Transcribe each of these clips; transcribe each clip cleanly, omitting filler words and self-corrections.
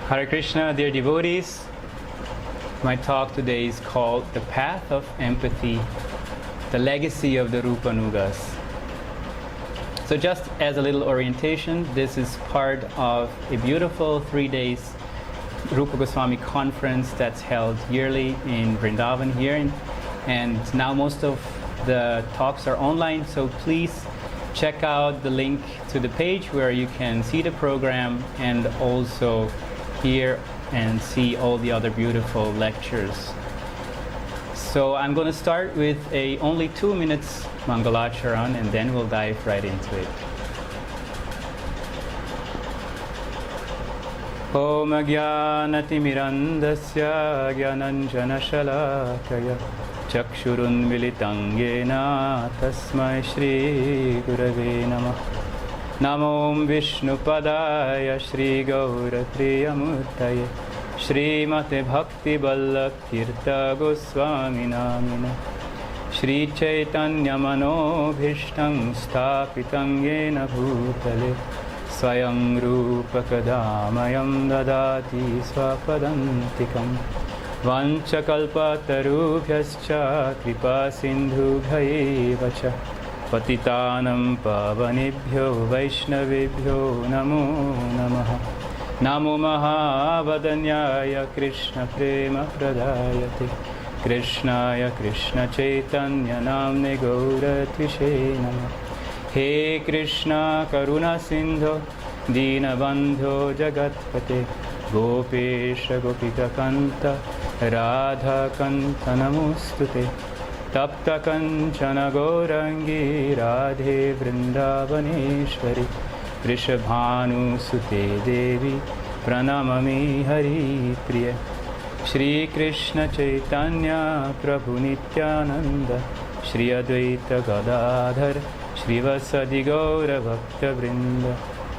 Hare Krishna, dear devotees. My talk today is called The Path of Empathy, the Legacy of the Rupanugas. So just as a little orientation, this is part of a beautiful 3 days Rupa Goswami conference that's held yearly in Vrindavan here. And now most of the talks are online, so please check out the link to the page where you can see the program and also hear and see all the other beautiful lectures. So I'm going to start with a only 2 minutes Mangalacharan, and then we'll dive right into it. Om Ajnanatimirandasya Jnananjana Shalakaya Chakshurun Militang Yena Tasmai Shri Gurave Namah. Namo Vishnu Padaya Shri Gaura Priyamurtaye Srimate Bhakti Vallabh Tirtha Goswami Namine Shri Chaitanya Manobhishtam Sthapitam Yena Bhutale Swayam Rupa Kadamayam Dadati Swapadantikam Vanchakalpatarubhyascha Kripa Sindhubhaiva cha Patitanam Pavanebhyo Vaishnavebhyo Namo Namaha. Namo Mahavadanyaya Krishna Prema Pradayate Krishnaya Krishna Chaitanya Namne Gauratishe Namah. He Krishna Karuna Sindho Dinabandho Jagatpate Gopesha Gopika Kanta Radha Kanta Namostute Tapta Kanchana Gaurangi Radhe Vrindavaneshwari Vrishabhanu Sute Devi Pranamami Hari Priya Shri Krishna Chaitanya Prabhu Nityananda Shri Advaita Gadadhar Shri Vasadi Gaura Bhakta Vrinda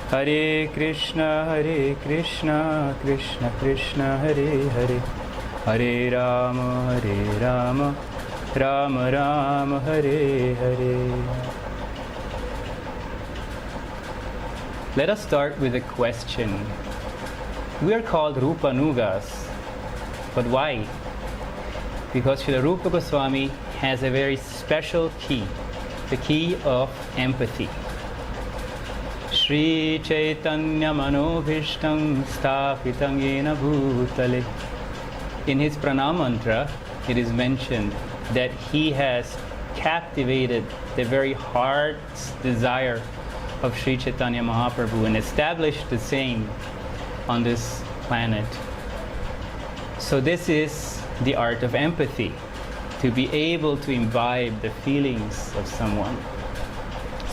Hare Krishna Krishna Krishna Hare Hare Hare Rama Rama Rama Hare Hare. Let us start with a question. We are called Rupanugas, but why? Because Srila Rupa Goswami has a very special key, the key of empathy. Shri Chaitanya Manobhishtam Sthapitam Yena Bhutale. In his pranam mantra, it is mentioned that he has captivated the very heart's desire of Sri Chaitanya Mahaprabhu and established the same on this planet. So this is the art of empathy, to be able to imbibe the feelings of someone.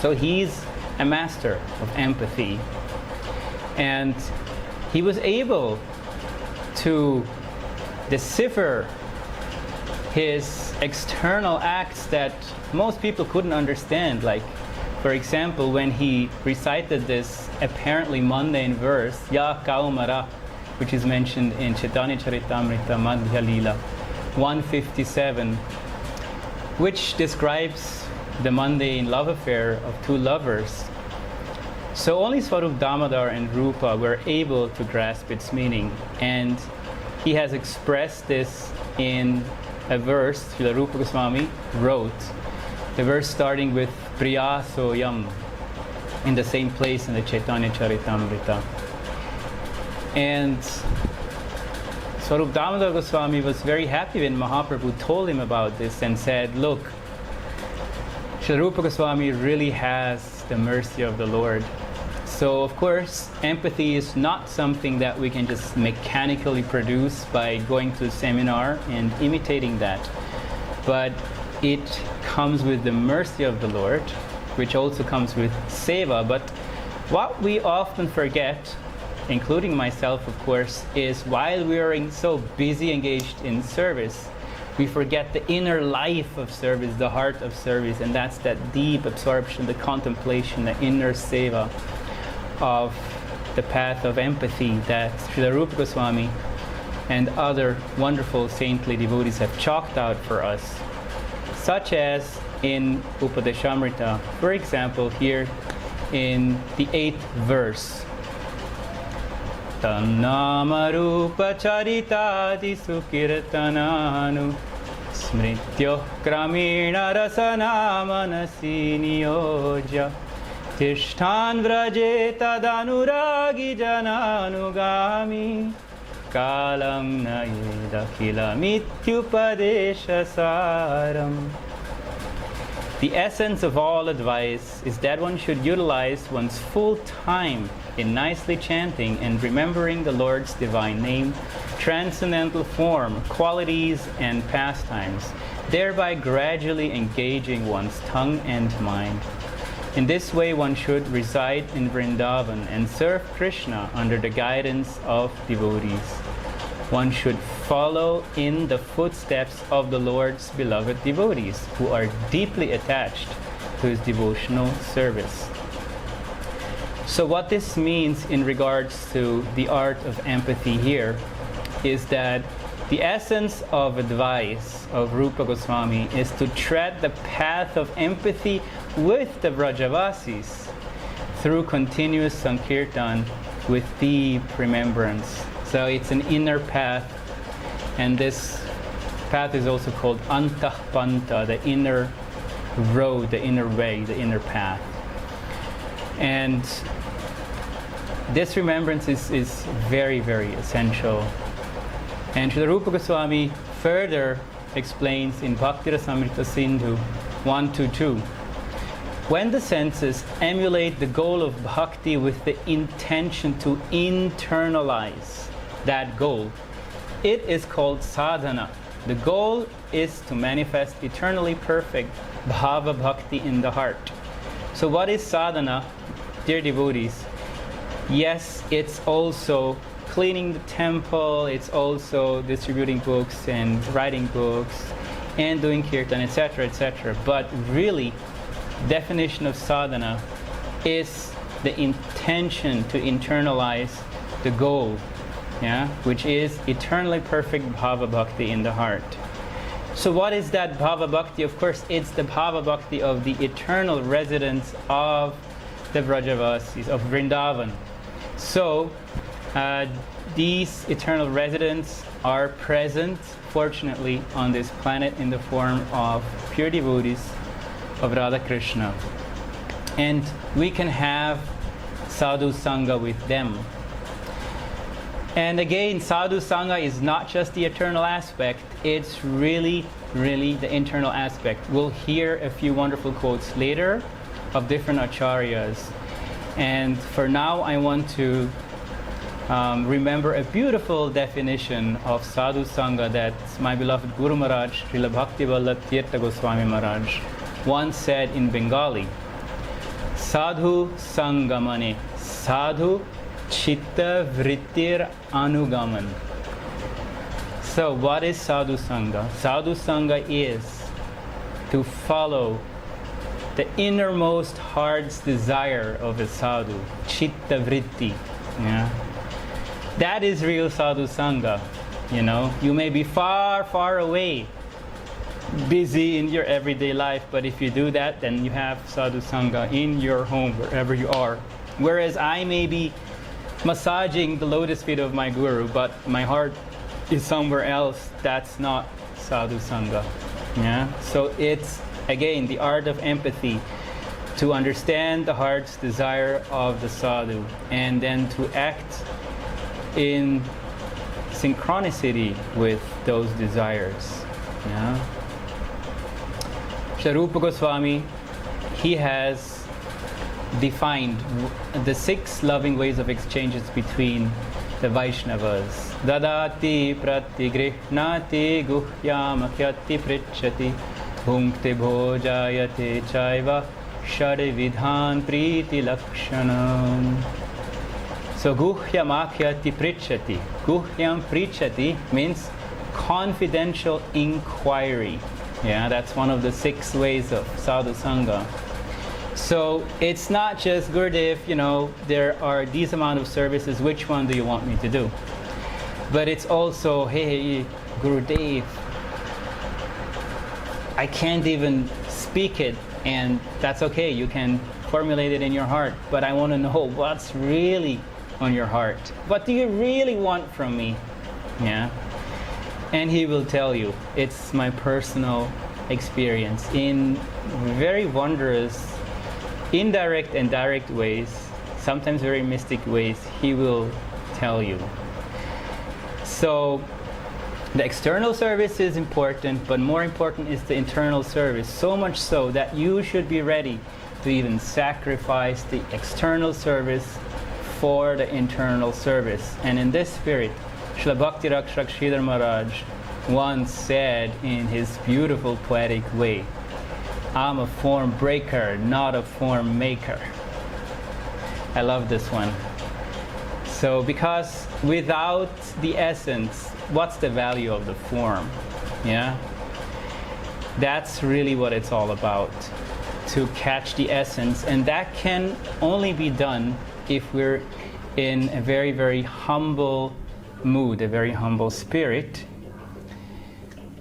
So he's a master of empathy, and he was able to decipher his external acts that most people couldn't understand. Like, for example, when he recited this apparently mundane verse, Ya Kaumara, which is mentioned in Chaitanya Charitamrita Madhya Leela 157, which describes the mundane love affair of two lovers. So only Swarup Damodar and Rupa were able to grasp its meaning, and he has expressed this in a verse Srila Rupa Goswami wrote, the verse starting with Priya Soyam, in the same place in the Chaitanya Charitamrita. And Swarup Damodar Goswami was very happy when Mahaprabhu told him about this and said, look, Srila Rupa Goswami really has the mercy of the Lord. So of course, empathy is not something that we can just mechanically produce by going to a seminar and imitating that. But it comes with the mercy of the Lord, which also comes with seva. But what we often forget, including myself of course, is while we are so busy engaged in service, we forget the inner life of service, the heart of service, and that's that deep absorption, the contemplation, the inner seva of the path of empathy that Srila Rupa Goswami and other wonderful saintly devotees have chalked out for us, such as in Upadeshamrita, for example, here in the 8th verse. Tannama Rupa Charitati Sukirtananu Smrityo Kramina Rasana Manasi Niyojya Tishtan Vraje Tadanuragi Jananugami Kalam Nayeda Kila Mityupadesha Saram. The essence of all advice is that one should utilize one's full time in nicely chanting and remembering the Lord's divine name, transcendental form, qualities, and pastimes, thereby gradually engaging one's tongue and mind. In this way, one should reside in Vrindavan and serve Krishna under the guidance of devotees. One should follow in the footsteps of the Lord's beloved devotees who are deeply attached to his devotional service. So what this means in regards to the art of empathy here is that the essence of advice of Rupa Goswami is to tread the path of empathy with the Vrajavasis through continuous Sankirtan with deep remembrance. So it's an inner path, and this path is also called Antah-panta, the inner road, the inner way, the inner path. And this remembrance is very, very essential. And Srila Rupa Goswami further explains in Bhakti Rasamrita Sindhu 1-2. When the senses emulate the goal of bhakti with the intention to internalize that goal, it is called sadhana. The goal is to manifest eternally perfect bhava bhakti in the heart. So what is sadhana, dear devotees? Yes, it's also cleaning the temple, it's also distributing books and writing books and doing kirtan, etc., etc. But really, definition of sadhana is the intention to internalize the goal, which is eternally perfect bhava bhakti in the heart. So what is that bhava bhakti? Of course, it's the bhava bhakti of the eternal residents of the Vrajavasis, of Vrindavan. So these eternal residents are present, fortunately, on this planet in the form of pure devotees of Radha-Krishna. And we can have sadhu sangha with them. And again, sadhu sangha is not just the eternal aspect, it's really, really the internal aspect. We'll hear a few wonderful quotes later of different acharyas. And for now, I want to remember a beautiful definition of sadhu sangha that my beloved Guru Maharaj, Srila Bhakti Vallabh Tirtha Goswami Maharaj, once said in Bengali. Sadhu sangamane, sadhu chitta vrittir anugaman. So what is sadhu sangha? Sadhu sangha is to follow the innermost heart's desire of a sadhu, chitta vritti. That is real sadhu sangha. You may be far, far away, busy in your everyday life, but if you do that, then you have sadhu sangha in your home, wherever you are. Whereas I may be massaging the lotus feet of my guru, but my heart is somewhere else, that's not sadhu sangha. So it's, again, the art of empathy, to understand the heart's desire of the sadhu, and then to act in synchronicity with those desires. Srila Rupa Goswami, he has defined the 6 loving ways of exchanges between the Vaishnavas. Dadati pratigrihnati guhyamakyati prichati bhunkte bhojayate chaiva sharividhan priti lakshanam. So guhyam akhyati prichati. Guhyam prichati means confidential inquiry. That's one of the 6 ways of sadhu sangha. So it's not just Gurudev, there are these amount of services, which one do you want me to do? But it's also, hey Gurudev, I can't even speak it, and that's okay, you can formulate it in your heart, but I want to know what's really on your heart. What do you really want from me? Yeah. And he will tell you. It's my personal experience in very wondrous, indirect and direct ways, sometimes very mystic ways. He will tell you. So the external service is important, but more important is the internal service. So much so that you should be ready to even sacrifice the external service for the internal service. And in this spirit, Srila Bhakti Rakshak Sridhar Maharaj once said in his beautiful poetic way, I'm a form breaker, not a form maker. I love this one. So because without the essence, what's the value of the form? Yeah? That's really what it's all about, to catch the essence. And that can only be done if we're in a very, very humble mood, a very humble spirit.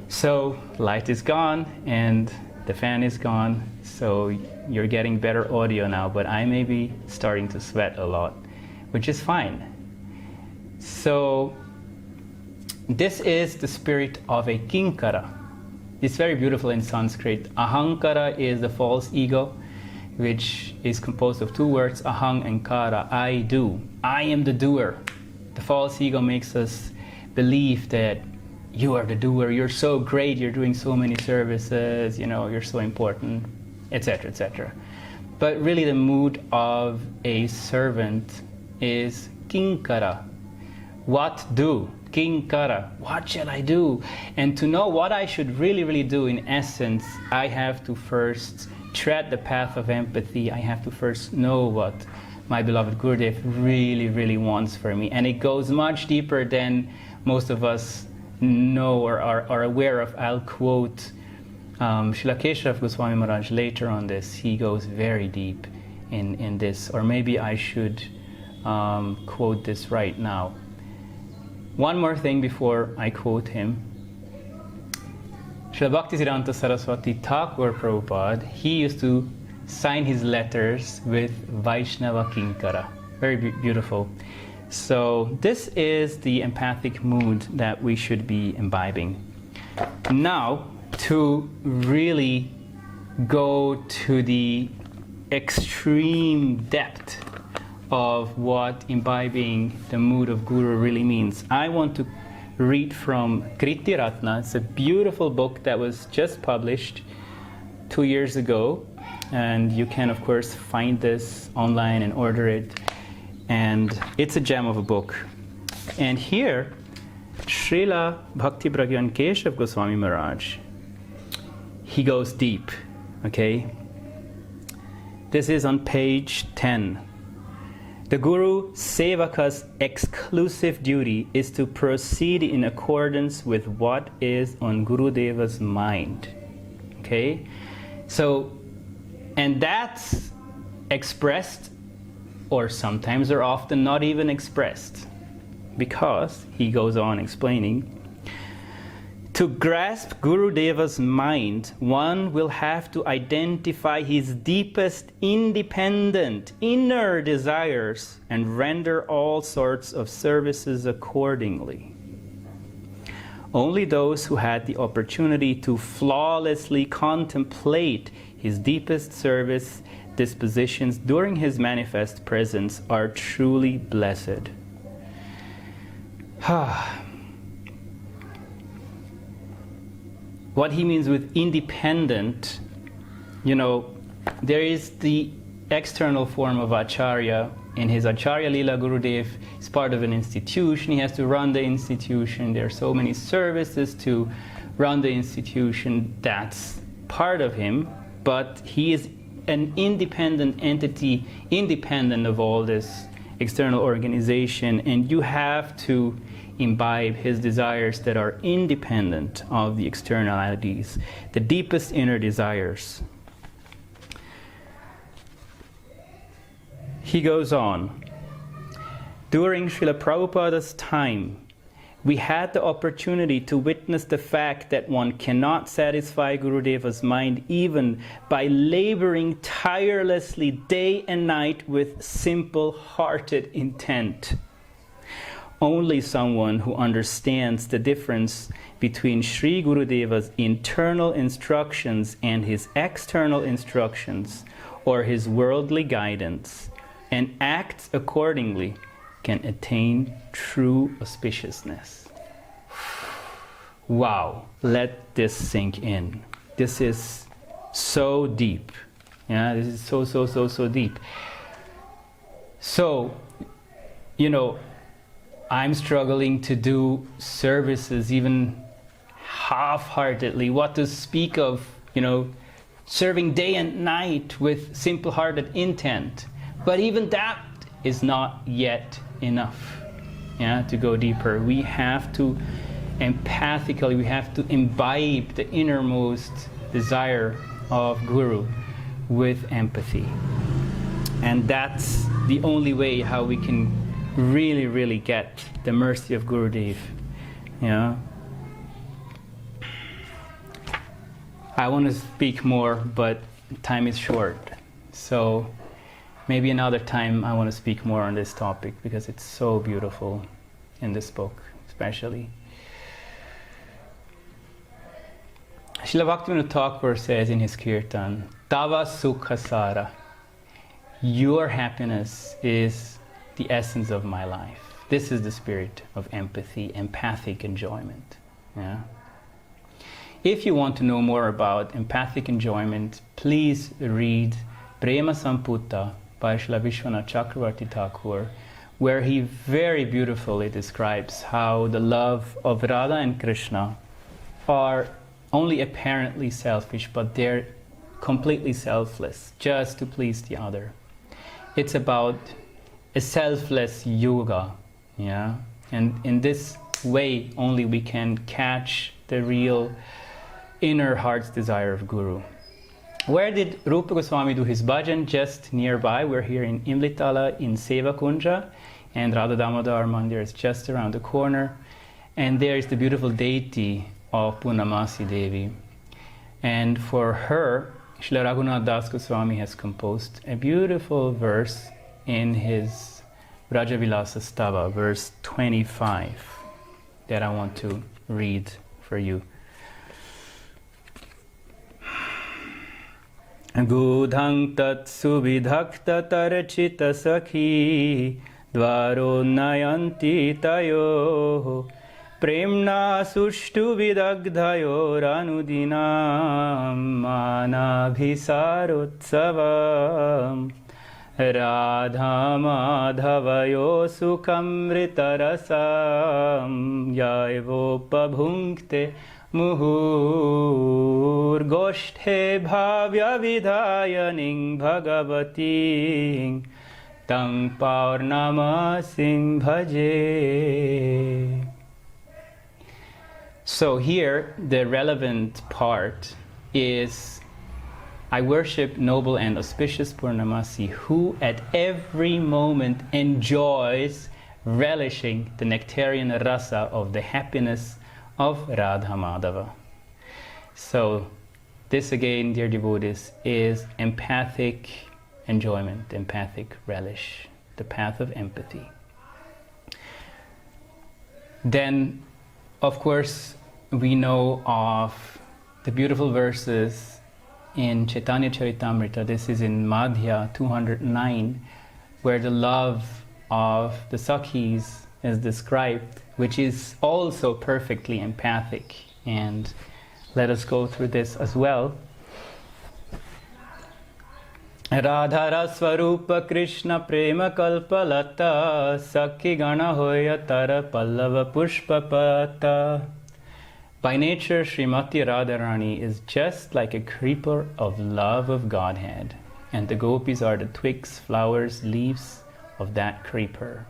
So light is gone and the fan is gone, so you're getting better audio now, but I may be starting to sweat a lot, which is fine. So this is the spirit of a kinkara. It's very beautiful in Sanskrit. Ahankara is the false ego, which is composed of two words, ahang and kara, I do. I am the doer. The false ego makes us believe that you are the doer, you're so great, you're doing so many services, you know, you're so important, etc., etc. But really the mood of a servant is kinkara. What do? Kinkara. What shall I do? And to know what I should really, really do, in essence, I have to first tread the path of empathy. I have to first know what my beloved Gurudev really, really wants for me. And it goes much deeper than most of us know or are aware of. I'll quote Srila Keshav Goswami Maharaj later on this. He goes very deep in this. Or maybe I should quote this right now. One more thing before I quote him. Srila Bhaktisiddhanta Saraswati Thakur Prabhupada, he used to sign his letters with Vaishnava Kinkara. Very beautiful. So this is the empathic mood that we should be imbibing. Now, to really go to the extreme depth of what imbibing the mood of Guru really means, I want to read from Kriti Ratna. It's a beautiful book that was just published 2 years ago, and you can of course find this online and order it, and it's a gem of a book. And here Srila Bhakti Pragyan Keshav Goswami Maharaj, he goes deep. Okay, this is on page 10. The Guru Sevaka's exclusive duty is to proceed in accordance with what is on Gurudeva's mind. Okay? So, and that's expressed, or sometimes or often not even expressed, because he goes on explaining, to grasp Gurudeva's mind, one will have to identify his deepest independent inner desires and render all sorts of services accordingly. Only those who had the opportunity to flawlessly contemplate his deepest service dispositions during his manifest presence are truly blessed. What he means with independent, you know, there is the external form of Acharya. In his Acharya Lila, Gurudev is part of an institution. He has to run the institution. There are so many services to run the institution. That's part of him. But he is an independent entity, independent of all this external organization. And you have to imbibe his desires that are independent of the externalities, the deepest inner desires. He goes on. During Srila Prabhupada's time, We had the opportunity to witness the fact that one cannot satisfy Gurudeva's mind even by laboring tirelessly day and night with simple-hearted intent. Only someone who understands the difference between Sri Gurudeva's internal instructions and his external instructions or his worldly guidance and acts accordingly can attain true auspiciousness. Wow, let this sink in. This is so deep. Yeah, this is so deep. So, I'm struggling to do services even half-heartedly. What to speak of, serving day and night with simple-hearted intent. But even that is not yet enough, to go deeper. We have to empathically, we have to imbibe the innermost desire of Guru with empathy. And that's the only way how we can really get the mercy of Gurudev. I want to speak more, but time is short. So maybe another time I want to speak more on this topic because it's so beautiful in this book, especially. Srila Bhaktivinoda Thakur says in his kirtan, Tava Sukha Sara, your happiness is the essence of my life. This is the spirit of empathy, empathic enjoyment. If you want to know more about empathic enjoyment, please read Prema Samputta by Srila Vishwanath Chakravarti Thakur, where he very beautifully describes how the love of Radha and Krishna are only apparently selfish, but they're completely selfless, just to please the other. It's about a selfless yoga, and in this way only we can catch the real inner heart's desire of Guru. Where did Rupa Goswami do his bhajan? Just nearby. We're here in Imlitala in Seva Kunja, and Radha Damodar Mandir is just around the corner. And there is the beautiful deity of Purnamasi Devi. And for her, Srila Raghunath Das Goswami has composed a beautiful verse in his Brajavilasa Stava, verse 25, that I want to read for you. Gudhang tat subidhakta tarachita sakhi dvaro nayanti tayo premna sushtu vidagdhayo ranudinam manabhisarutsavam radha madhavayo sukhamritarasam yaivopabhunkte Muhur goshthe bhavya vidhayaning bhagavating tang paurnamasing bhaje. So here the relevant part is, I worship noble and auspicious Purnamasi, who at every moment enjoys relishing the nectarian rasa of the happiness of Radha Madhava. So this again, dear devotees, is empathic enjoyment, empathic relish, the path of empathy. Then, of course, we know of the beautiful verses in Chaitanya Charitamrita. This is in Madhya 209, where the love of the Sakhis is described, which is also perfectly empathic. And let us go through this as well. Radha Rasvarupa Krishna Prema Kalpalata Sakhi Gana Hoya Tara Pallava Pushpapata. By nature, Srimati Radharani is just like a creeper of love of Godhead, and the gopis are the twigs, flowers, leaves of that creeper.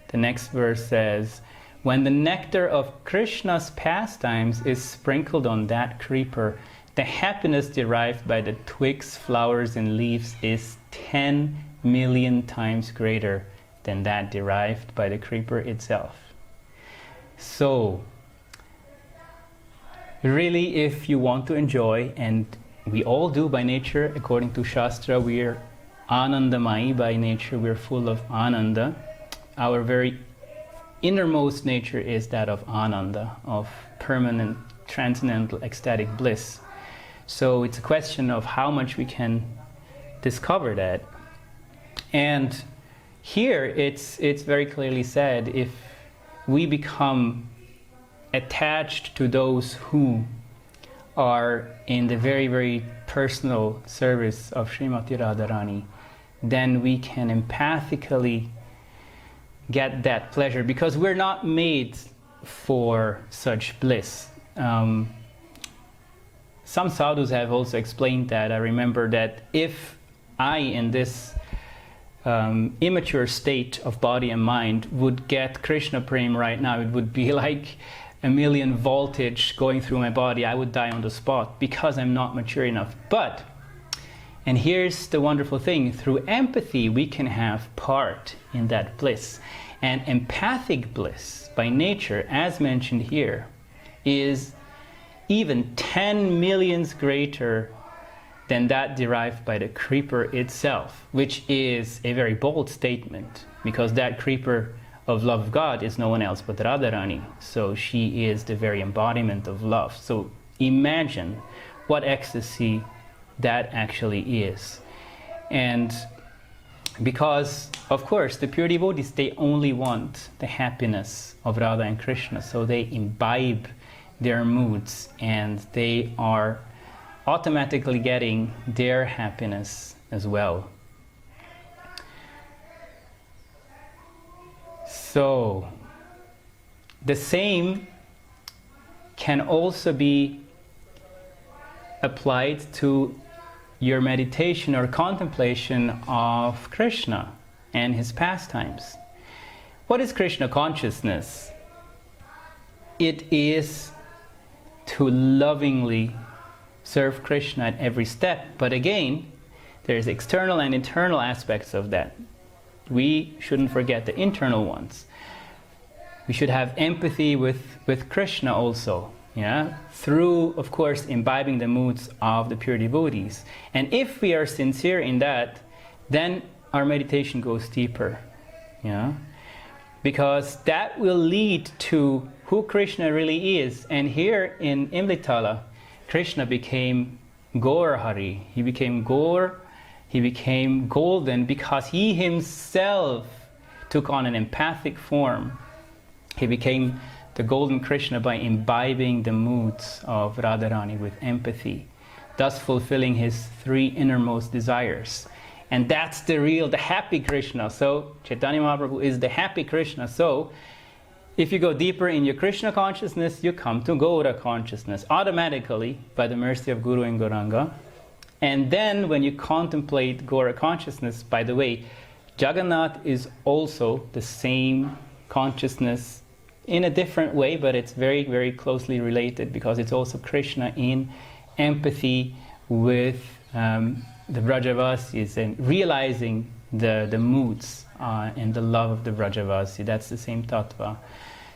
The next verse says, when the nectar of Krishna's pastimes is sprinkled on that creeper, the happiness derived by the twigs, flowers, and leaves is 10 million times greater than that derived by the creeper itself. So, really, if you want to enjoy, and we all do by nature, according to Shastra, we're Anandamayi by nature, we're full of Ananda. Our very innermost nature is that of Ananda, of permanent, transcendental, ecstatic bliss. So it's a question of how much we can discover that. And here it's very clearly said, if we become attached to those who are in the very, very personal service of Srimati Radharani, then we can empathically get that pleasure, because we're not made for such bliss. Some sadhus have also explained that. I remember that if I, in this immature state of body and mind, would get Krishna Prem right now, it would be like a million voltage going through my body. I would die on the spot because I'm not mature enough. But, and here's the wonderful thing, through empathy we can have part in that bliss. And empathic bliss, by nature, as mentioned here, is even 10 millions greater than that derived by the creeper itself, which is a very bold statement, because that creeper of love of God is no one else but Radharani. So she is the very embodiment of love. So imagine what ecstasy that actually is. And because, of course, the pure devotees, they only want the happiness of Radha and Krishna, so they imbibe their moods and they are automatically getting their happiness as well. So, the same can also be applied to your meditation or contemplation of Krishna and his pastimes. What is Krishna consciousness? It is to lovingly serve Krishna at every step. But again, there's external and internal aspects of that. We shouldn't forget the internal ones. We should have empathy with Krishna also. Yeah, through, of course, imbibing the moods of the pure devotees. And if we are sincere in that, then our meditation goes deeper. Yeah, because that will lead to who Krishna really is. And here in Imlitala, Krishna became Gaur Hari. He became Gaur, he became golden, because he himself took on an empathic form. He became the golden Krishna by imbibing the moods of Radharani with empathy, thus fulfilling his three innermost desires. And that's the happy Krishna. So Chaitanya Mahaprabhu is the happy Krishna. So if you go deeper in your Krishna consciousness, you come to Gaura consciousness automatically by the mercy of Guru and Gauranga. And then when you contemplate Gaura consciousness, by the way, Jagannath is also the same consciousness in a different way, but it's very, very closely related, because it's also Krishna in empathy with the Vrajavasis and realizing the moods and the love of the Vrajavasi. That's the same tattva.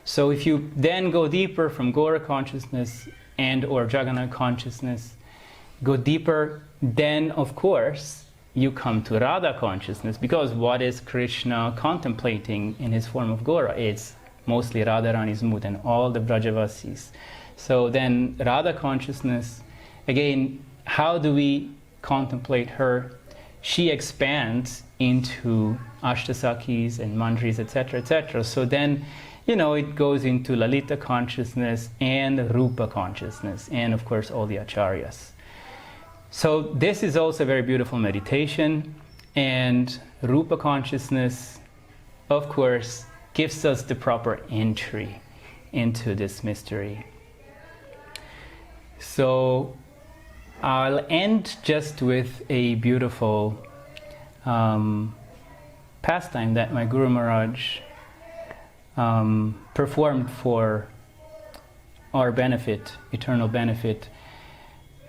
So if you then go deeper from Gaura consciousness and or Jagannath consciousness, go deeper, then of course you come to Radha consciousness, because what is Krishna contemplating in his form of Gaura? It's mostly Radharani's mood and all the Vrajavasis. So then Radha consciousness, again, how do we contemplate her? She expands into Ashtasakis and Mandris, etc., etc. So then, it goes into Lalita consciousness and Rupa consciousness, and of course all the Acharyas. So this is also a very beautiful meditation, and Rupa consciousness, of course, gives us the proper entry into this mystery. So I'll end just with a beautiful pastime that my Guru Maharaj performed for our benefit, eternal benefit.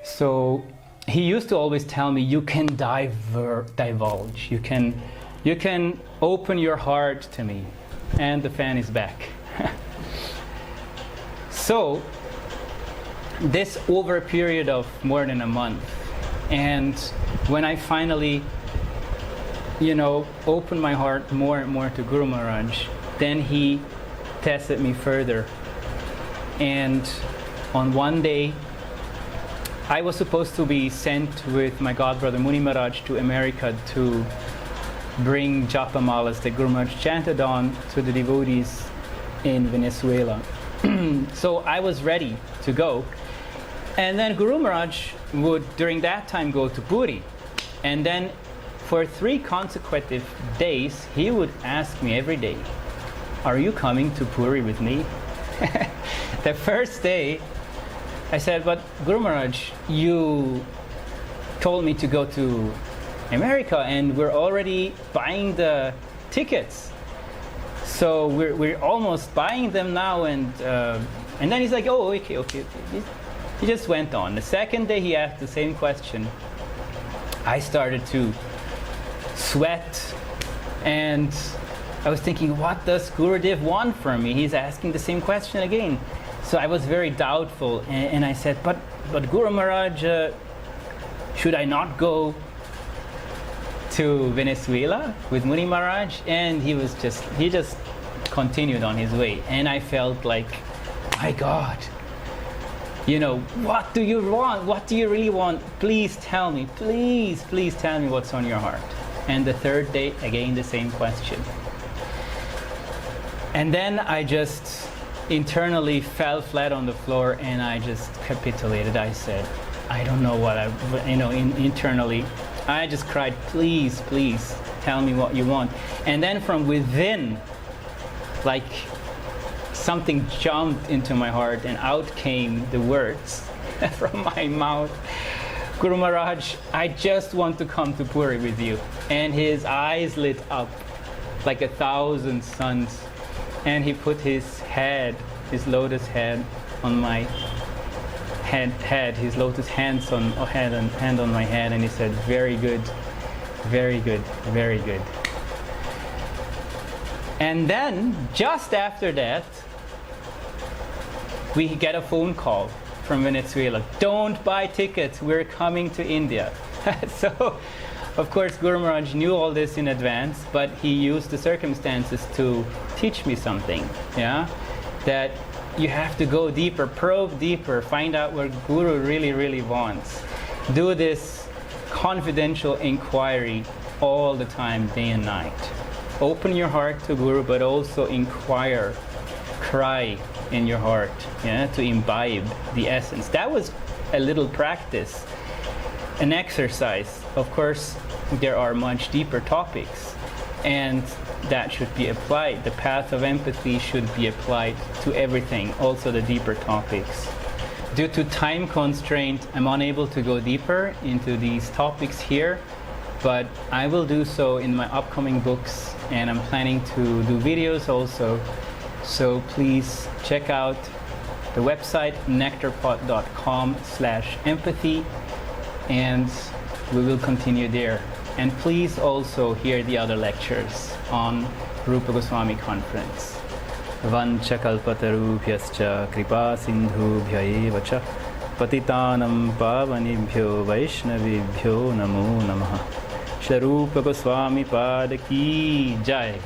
So he used to always tell me, you can divulge, you can open your heart to me. And the fan is back. So this over a period of more than a month, and when I finally opened my heart more and more to Guru Maharaj, then he tested me further. And on one day, I was supposed to be sent with my godbrother Muni Maharaj to America to bring Japamalas that Guru Maharaj chanted on to the devotees in Venezuela. So I was ready to go. And then Guru Maharaj would, during that time, go to Puri. And then for 3 consecutive days, he would ask me every day, "Are you coming to Puri with me?" The first day, I said, "But Guru Maharaj, you told me to go to America, and we're already buying the tickets. So we're almost buying them now." And then he's like, "Oh, okay." He just went on. The second day, he asked the same question. I started to sweat, and I was thinking, what does Gurudev want from me? He's asking the same question again. So I was very doubtful, and I said, but Guru Maharaj, should I not go to Venezuela with Muni Maharaj? And he just continued on his way. And I felt like, my God, what do you want? What do you really want? Please tell me. Please tell me what's on your heart. And the third day, again, the same question. And then I just internally fell flat on the floor, and I just capitulated. I said, I don't know what internally, I just cried, please tell me what you want. And then from within, like something jumped into my heart, and out came the words from my mouth. Guru Maharaj, I just want to come to Puri with you. And his eyes lit up like 1,000 suns. And he put his lotus head on my head, his lotus hand on my head, and he said, very good, very good, very good. And then, just after that, we get a phone call from Venezuela. Don't buy tickets, we're coming to India. So, of course, Guru Maharaj knew all this in advance, but he used the circumstances to teach me something, that you have to go deeper, probe deeper, find out what Guru really wants. Do this confidential inquiry all the time, day and night. Open your heart to Guru, but also inquire, cry in your heart, to imbibe the essence. That was a little practice, an exercise. Of course, there are much deeper topics, and that should be applied. The path of empathy should be applied to everything, also the deeper topics. Due to time constraint, I'm unable to go deeper into these topics here, but I will do so in my upcoming books, and I'm planning to do videos also. So please check out the website nectarpot.com/empathy, and we will continue there. And please also hear the other lectures on Rupa Goswami conference. Vancha kalpatarubhyascha kripa sindhubhya eva cha patitanam pavanibhyo vaishnavibhyo namo namaha. Srila Rupa Goswami Pada Ki Jai.